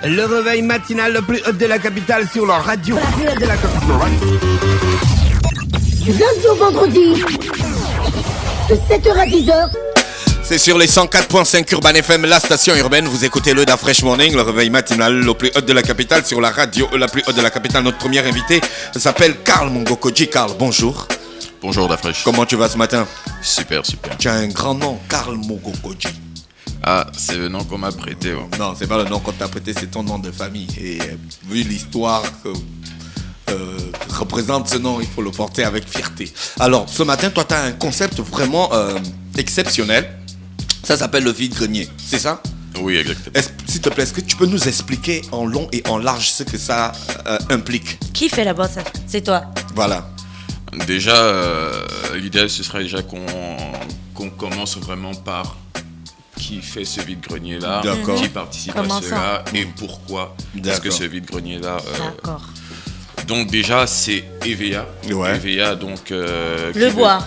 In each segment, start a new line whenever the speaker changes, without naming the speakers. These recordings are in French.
Le réveil matinal le plus haut de la capitale sur la radio. La plus haute de la capitale.
Du lundi au vendredi, de 7h à 10h.
C'est sur les 104.5 Urban FM, la station urbaine. Vous écoutez le Da Fresh Morning, le réveil matinal le plus haut de la capitale sur la radio, la plus haute de la capitale. Notre premier invité s'appelle Karl Mongokoji. Karl, bonjour.
Bonjour Da Fresh.
Comment tu vas ce matin?
Super.
Tu as un grand nom, Karl Mongokoji.
Ah, c'est le nom qu'on m'a prêté. Ouais.
Non, c'est pas le nom qu'on t'a prêté, c'est ton nom de famille. Et vu l'histoire que représente ce nom, il faut le porter avec fierté. Alors, ce matin, toi, tu as un concept vraiment exceptionnel. Ça s'appelle le vide-grenier, c'est ça?
Oui, exactement.
S'il te plaît, est-ce que tu peux nous expliquer en long et en large ce que ça implique?
Qui fait la bosse? C'est toi.
Voilà.
Déjà, l'idéal, ce serait déjà qu'on commence vraiment par qui fait ce vide-grenier-là, qui participe
Comment
à cela et pourquoi est-ce que ce vide-grenier-là...
D'accord.
Donc déjà, c'est EVA.
Ouais.
EVA, donc...
Le bois.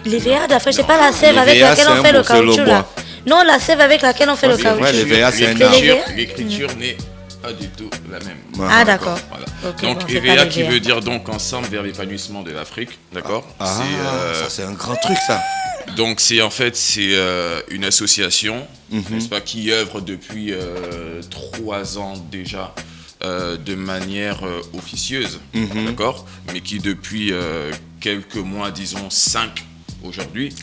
L'EVA, d'après, c'est pas la sève avec
l'EVA,
laquelle
c'est
on fait
un
le
morceau de
caoutchouc
bois.
là. Non, la sève avec laquelle on fait le caoutchouc.
vrai, l'EVA, c'est un
L'écriture n'est pas du tout la même.
Ah, d'accord.
Voilà.
Okay,
donc
bon, c'est
EVA
pas
qui
l'EVA.
veut dire donc ensemble vers l'épanouissement de l'Afrique, d'accord?
Ça, c'est un grand truc, ça.
Donc c'est une association, n'est-ce pas, qui œuvre depuis 3 ans déjà de manière officieuse, d'accord, mais qui depuis quelques mois, disons 5 aujourd'hui,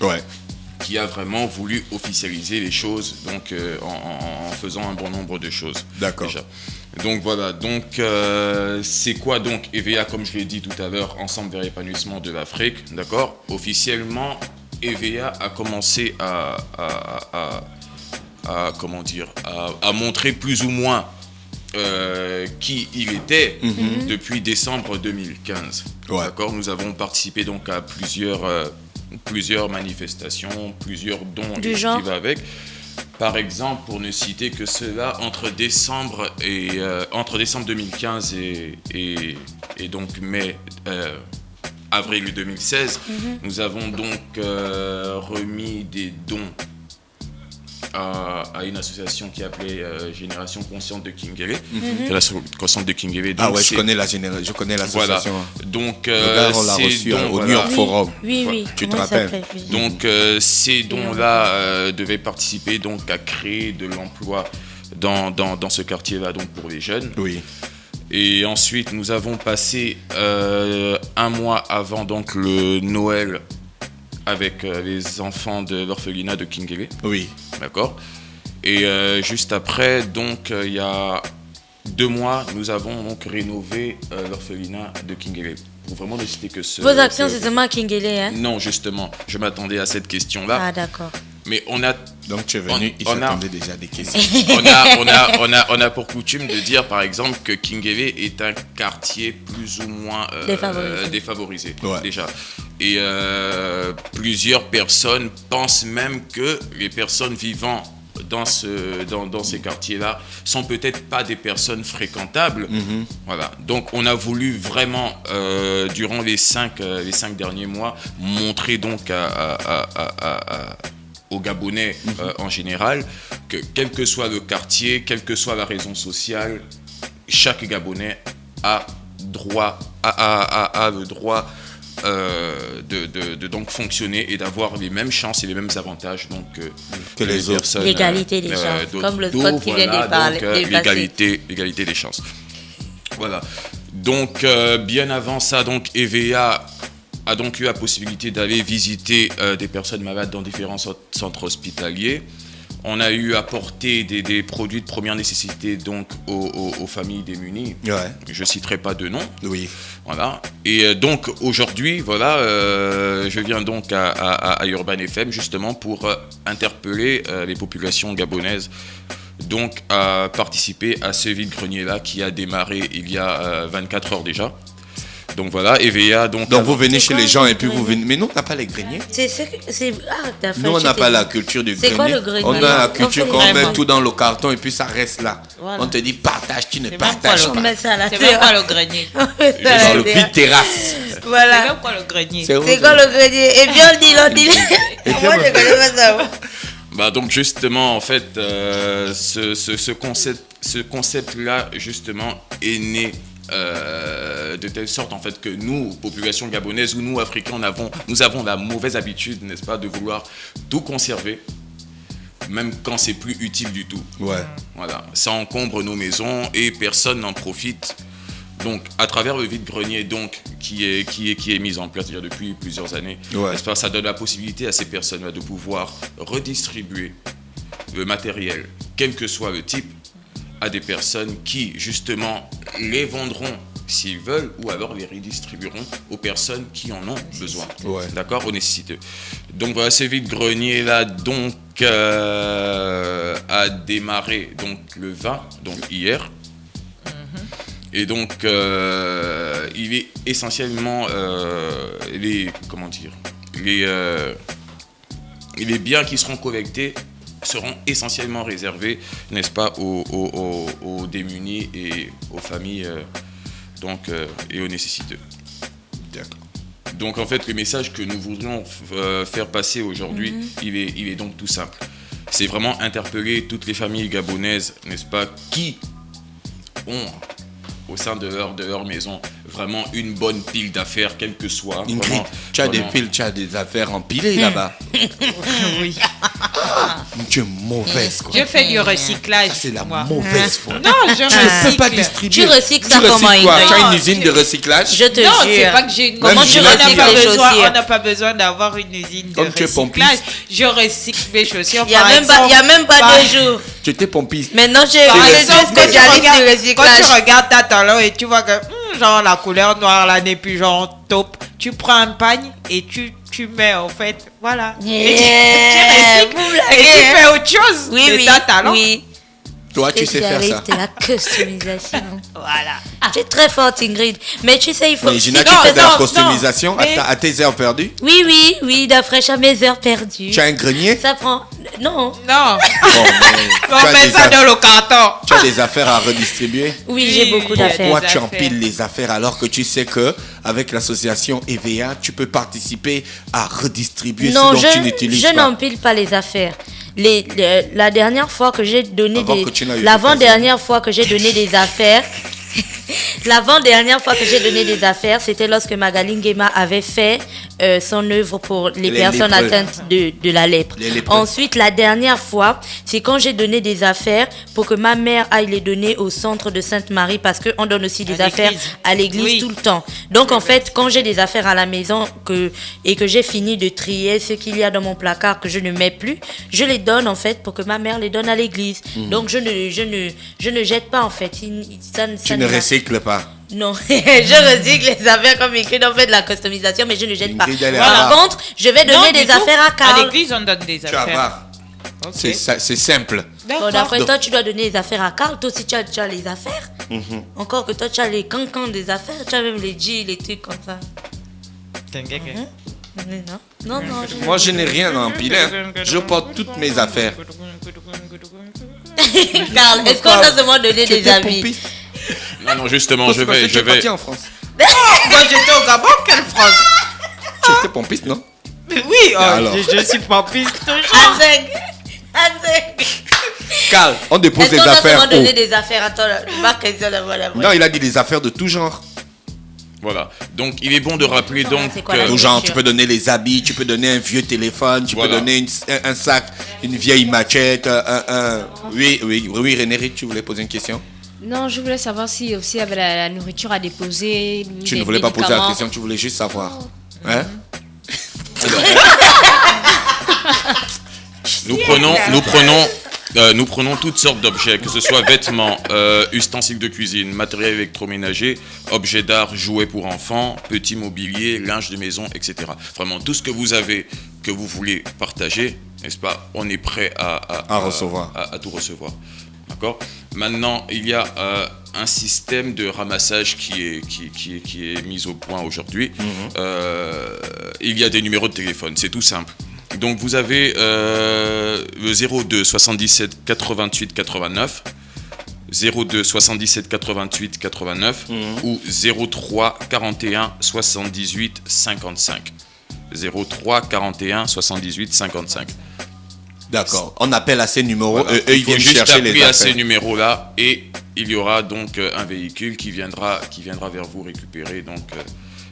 qui a vraiment voulu officialiser les choses, donc en faisant un bon nombre de choses.
D'accord.
Déjà. Donc voilà, donc c'est quoi donc EVA, comme je l'ai dit tout à l'heure, Ensemble vers l'épanouissement de l'Afrique, d'accord? Officiellement, EVA a commencé à montrer plus ou moins qui il était depuis décembre 2015.
Ouais.
D'accord, nous avons participé donc à plusieurs manifestations, plusieurs dons
Du
et ce
genre
qui va avec. Par exemple, pour ne citer que cela, entre décembre 2015 et donc avril 2016, nous avons donc remis des dons à une association qui est appelée Génération Consciente de Kingele. Génération Consciente de Kingele.
Ah ouais, je connais l'association.
Voilà. Donc,
on l'a reçu au New York Forum.
Oui.
Tu te
Comment ça
rappelles?
s'appelle? Oui.
Donc ces dons-là devaient participer donc à créer de l'emploi dans ce quartier-là, donc pour les jeunes.
Oui.
Et ensuite, nous avons passé un mois avant donc le Noël avec les enfants de l'orphelinat de Kingele.
Oui.
D'accord. Et juste après, donc il y a 2 mois, nous avons donc rénové l'orphelinat de Kingele. Pour vraiment ne citer que ce...
Vos actions, c'est seulement à Kingele, hein?
Non, justement, je m'attendais à cette question-là.
Ah, d'accord.
Mais on a...
Donc tu es venu, il s'attendait déjà des questions.
on a pour coutume de dire, par exemple, que Kingele est un quartier plus ou moins défavorisé
Ouais.
déjà. Et plusieurs personnes pensent même que les personnes vivant dans ces quartiers-là sont peut-être pas des personnes fréquentables. Voilà. Donc on a voulu vraiment, durant les 5 derniers mois, montrer donc aux Gabonais en général que quel que soit le quartier, quelle que soit la raison sociale, chaque Gabonais a le droit de donc fonctionner et d'avoir les mêmes chances et les mêmes avantages donc
que les autres
personnes.
L'égalité des chances, comme le spot qui vient de parler.
L'égalité des chances. Voilà. Donc bien avant ça, donc EVA a donc eu la possibilité d'aller visiter des personnes malades dans différents centres hospitaliers. On a eu à porter des produits de première nécessité donc aux familles démunies.
Ouais.
Je citerai pas de nom.
Oui.
Voilà. Et donc aujourd'hui, voilà, je viens donc à Urban FM justement pour interpeller les populations gabonaises donc à participer à ce vide-grenier-là qui a démarré il y a 24 heures déjà. Donc voilà, EVA. Donc
vous venez chez les gens et puis vous venez. Mais nous, on n'a pas les greniers. Nous, on n'a pas la culture du grenier.
C'est quoi le grenier?
On a la culture qu'on
Vraiment.
met tout dans le carton et puis ça reste là.
Voilà.
On te dit partage, tu ne
C'est
partages
même
pas.
met ça à la
C'est même quoi le grenier?
Dans le vide terrasse.
C'est
Voilà.
même quoi le grenier?
C'est quoi le grenier? Et puis on dit.
Et puis,
Moi, je connais pas ça.
Donc justement, en fait, ce concept-là, justement, est né de telle sorte, en fait, que nous, population gabonaise, ou nous, Africains, nous avons la mauvaise habitude, n'est-ce pas, de vouloir tout conserver, même quand c'est plus utile du tout.
Ouais.
Voilà, ça encombre nos maisons et personne n'en profite. Donc, à travers le vide-grenier, donc, qui est mis en place déjà depuis plusieurs années, n'est-ce pas, ça donne la possibilité à ces personnes de pouvoir redistribuer le matériel, quel que soit le type, à des personnes qui, justement, les vendront s'ils veulent, ou alors les redistribueront aux personnes qui en ont besoin.
Ouais.
D'accord, aux nécessiteux. Donc voilà, ce vide-grenier-là, donc, a démarré donc, le 20, donc hier. Et donc, il est essentiellement les biens qui seront collectés seront essentiellement réservés, n'est-ce pas, aux démunis et aux familles et aux nécessiteux.
D'accord.
Donc, en fait, le message que nous voudrions faire passer aujourd'hui, il est donc tout simple. C'est vraiment interpeller toutes les familles gabonaises, n'est-ce pas, qui ont au sein de leur maison vraiment une bonne pile d'affaires, quelle que soit.
Ingrid, tu as des piles, tu as des affaires empilées là-bas.
Oui.
Tu es mauvaise, quoi.
Je fais du recyclage.
Ça, c'est la
moi.
mauvaise foi.
Non, je
Tu ne peux pas
recycle.
distribuer.
Tu recycles ça
Tu
comment,
recycles quoi?
Ingrid?
Tu as une usine de recyclage?
Je te
Non, c'est
jure.
pas que j'ai.
Comment tu recycles les chaussures?
On n'a pas besoin d'avoir une usine de
Comme tu es
recyclage.
pompiste.
Je recycle mes chaussures.
Il n'y a,
par
même pas
par-
2 jours.
Tu étais pompiste.
Maintenant, j'ai
Par
le
exemple, quand tu
spécialiste du
regardes- quand tu
recyclage.
regardes ta talon et tu vois que genre la couleur noire là n'est plus genre top, tu prends un pagne et tu mets en fait, voilà. Et tu recycles
vous
et
blaguez,
tu
hein.
fais autre chose
Oui,
de
oui.
ta talon.
Oui.
Toi, tu sais faire ça.
Spécialiste de la customisation.
Voilà.
Tu es très forte, Ingrid. Mais tu sais, il faut.
Mais Gina,
si
tu
tu
fais
fais
de la
ça-
customisation
mais-
à tes heures perdues?
Oui, d'après à mes heures perdues.
Tu as un grenier?
Ça prend. Non.
Non,
Bon, mais
on
tu as
met
des
ça
aff-
dans le carton.
tu as des affaires à redistribuer?
Oui, j'ai beaucoup
il y a
d'affaires.
Pourquoi
des
tu
affaires.
empiles les affaires alors que tu sais que avec l'association EVA, tu peux participer à redistribuer
Non,
ce dont tu n'utilises
je
pas?
n'empile pas les affaires. La dernière fois que j'ai donné
Avant que tu n'ailles
l'avant-dernière fois que j'ai donné des affaires, l'avant-dernière fois que j'ai donné des affaires, c'était lorsque Magali Nguema avait fait son œuvre pour les personnes
lépreux.
atteintes de la lèpre.
Les lépreux.
Ensuite, la dernière fois, c'est quand j'ai donné des affaires pour que ma mère aille les donner au centre de Sainte-Marie, parce qu'on donne aussi des
À
affaires
l'église.
à l'église
Oui.
tout le temps. Donc en fait, quand j'ai des affaires à la maison et que j'ai fini de trier ce qu'il y a dans mon placard que je ne mets plus, je les donne en fait pour que ma mère les donne à l'église. Donc je ne jette pas en fait.
Tu ne recycles pas.
Non, je recycle les affaires comme Ingrid, on fait de la customisation, mais je ne jette pas.
Ingrid, elle est
Par
rare.
contre, je vais donner
Non,
des
du tout.
affaires à
À
Karl.
l'église, on donne des
Tu as
affaires.
pas.
Ok.
C'est simple.
Bon,
D'accord.
d'après
Donc-
toi, tu dois donner des affaires à Karl. Toi aussi, tu as les affaires. Encore que toi, tu as les cancans des affaires. Tu as même les jeans, les trucs comme ça. Non.
Moi, je n'ai rien à empiler. Hein. Je porte toutes mes affaires.
Karl, est-ce qu'on a seulement donné
Tu
des
étais
habits?
pompiste?
Non, justement,
Parce
je
que
vais.
tu es parti en France.
Moi, j'étais au Gabon, quelle France?
Tu étais pompiste, non?
Oui,
alors
je suis pas piste.
Azeg.
Carl, on dépose
Est-ce
des
qu'on a
affaires
seulement donné
où?
des affaires? Attends, ma question là, voilà.
Non, il a dit des affaires de tout genre.
Voilà. Donc, il est bon de rappeler donc.
c'est quoi la
Tout
nourriture?
genre, tu peux donner les habits, tu peux donner un vieux téléphone, tu
Voilà.
peux donner un sac, une vieille machette, Oui, René, tu voulais poser une question?
Non, je voulais savoir si aussi il y avait la nourriture à déposer.
Tu ne voulais pas poser la question, tu voulais juste savoir. Hein?
Nous prenons toutes sortes d'objets, que ce soit vêtements, ustensiles de cuisine, matériel électroménager, objets d'art, jouets pour enfants, petits mobiliers, linge de maison, etc. Vraiment, tout ce que vous avez, que vous voulez partager, n'est-ce pas? On est prêt
À recevoir.
à tout recevoir. D'accord? Maintenant, il y a un système de ramassage qui est mis au point aujourd'hui. Il y a des numéros de téléphone, c'est tout simple. Donc vous avez le 02 77 88 89, 02 77 88 89 ou 03 41 78 55. 03 41 78 55.
D'accord. On appelle à ces numéros,
Voilà.
eux ils viennent
juste
chercher les
appeler à
affaires.
ces numéros-là et il y aura donc un véhicule qui viendra vers vous récupérer donc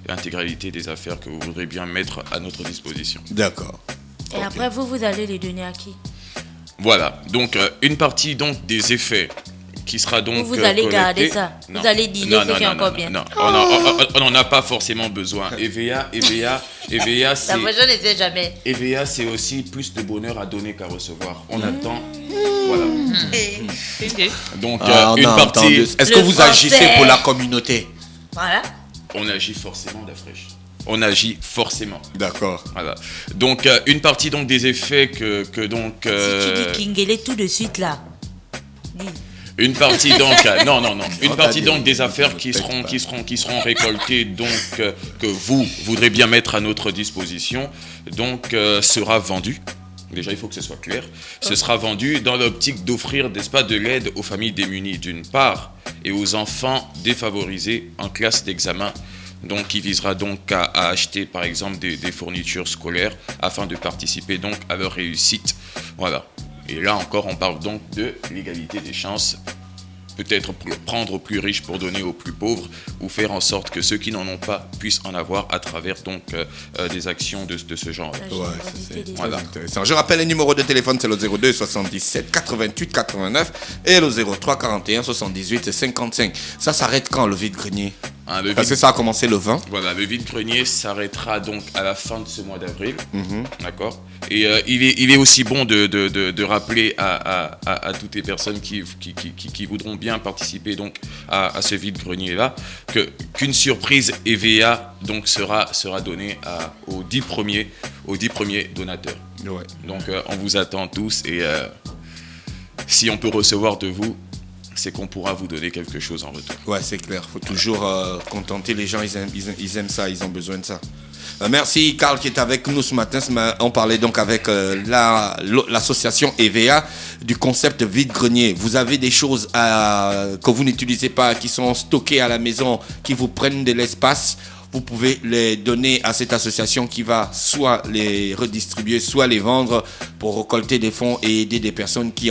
l'intégralité des affaires que vous voudrez bien mettre à notre disposition.
D'accord.
Et après, vous allez les donner à qui?
Voilà. Donc une partie donc des effets qui sera donc
Vous allez garder
collectée.
ça.
Non.
Vous allez dîner ce qui est encore bien.
Non, on n'en a pas forcément besoin. EVA,
La
c'est
prochaine ne sait jamais.
EVA, c'est aussi plus de bonheur à donner qu'à recevoir. On attend. Voilà. Donc
On
une
a
partie.
entendu. Est-ce que
Le
vous
français.
agissez pour la communauté?
Voilà.
On agit forcément d'Afresh. On agit forcément.
D'accord.
Voilà. Donc une partie donc des effets que donc.
Si tu dis Kingele tout de suite là. Dis.
Une partie donc non. Une
On
partie
t'a
donc
dit,
des affaires qui seront récoltées donc que vous voudrez bien mettre à notre disposition donc sera vendue. Déjà, il faut que ce soit clair. Ce sera vendu dans l'optique d'offrir, n'est-ce pas, de l'aide aux familles démunies d'une part et aux enfants défavorisés en classe d'examen. Donc, qui visera donc à acheter, par exemple, des fournitures scolaires afin de participer donc à leur réussite. Voilà. Et là encore, on parle donc de l'égalité des chances. Peut-être prendre aux plus riches pour donner aux plus pauvres ou faire en sorte que ceux qui n'en ont pas puissent en avoir à travers donc des actions de ce genre.
Ouais, c'est
Voilà.
intéressant. Je rappelle les numéros de téléphone, c'est le 02 77 88 89 et le 03 41 78 55. Ça s'arrête quand le vide-grenier?
Hein, le
Parce
vide-
que ça a commencé le 20.
Voilà, le vide-grenier s'arrêtera donc à la fin de ce mois d'avril. D'accord. Et il est aussi bon de rappeler à toutes les personnes qui voudront bien participer donc à ce vide-grenier-là qu'une surprise EVA donc sera donnée aux 10 premiers donateurs.
Ouais.
Donc on vous attend tous et si on peut recevoir de vous, c'est qu'on pourra vous donner quelque chose en retour.
Ouais, c'est clair. Faut toujours contenter les gens. Ils aiment ça. Ils ont besoin de ça. Merci Carl qui est avec nous ce matin. On parlait donc avec l'association EVA du concept vide-grenier. Vous avez des choses que vous n'utilisez pas, qui sont stockées à la maison, qui vous prennent de l'espace. Vous pouvez les donner à cette association qui va soit les redistribuer, soit les vendre pour récolter des fonds et aider des personnes qui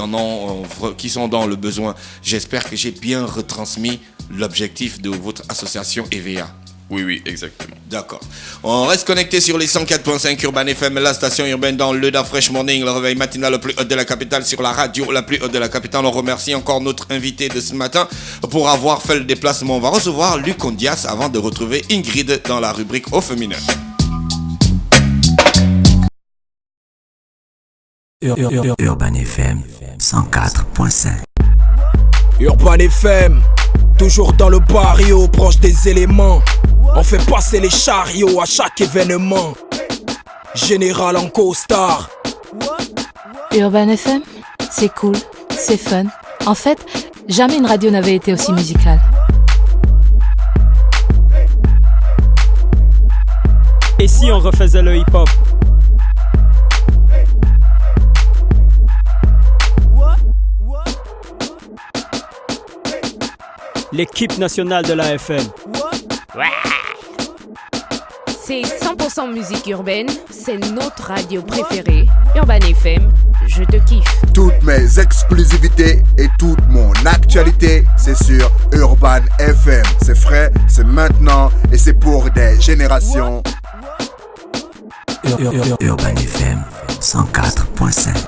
sont dans le besoin. J'espère que j'ai bien retransmis l'objectif de votre association EVA.
Oui, exactement.
D'accord. On reste connecté sur les 104.5 Urban FM, la station urbaine dans le Fresh Morning, le réveil matinal le plus haut de la capitale sur la radio la plus haute de la capitale. On remercie encore notre invité de ce matin pour avoir fait le déplacement. On va recevoir Luc Ondias avant de retrouver Ingrid dans la rubrique au féminin.
Urban FM 104.5.
Urban FM, toujours dans le barrio, proche des éléments. On fait passer les chariots à chaque événement. Général en costard.
Urban FM, c'est cool, c'est fun. En fait, jamais une radio n'avait été aussi musicale.
Et si on refaisait le hip-hop? L'équipe nationale de la FM.
C'est 100% musique urbaine, c'est notre radio préférée. Urban FM, je te kiffe.
Toutes mes exclusivités et toute mon actualité, c'est sur Urban FM. C'est frais, c'est maintenant et c'est pour des générations.
Urban FM 104.5.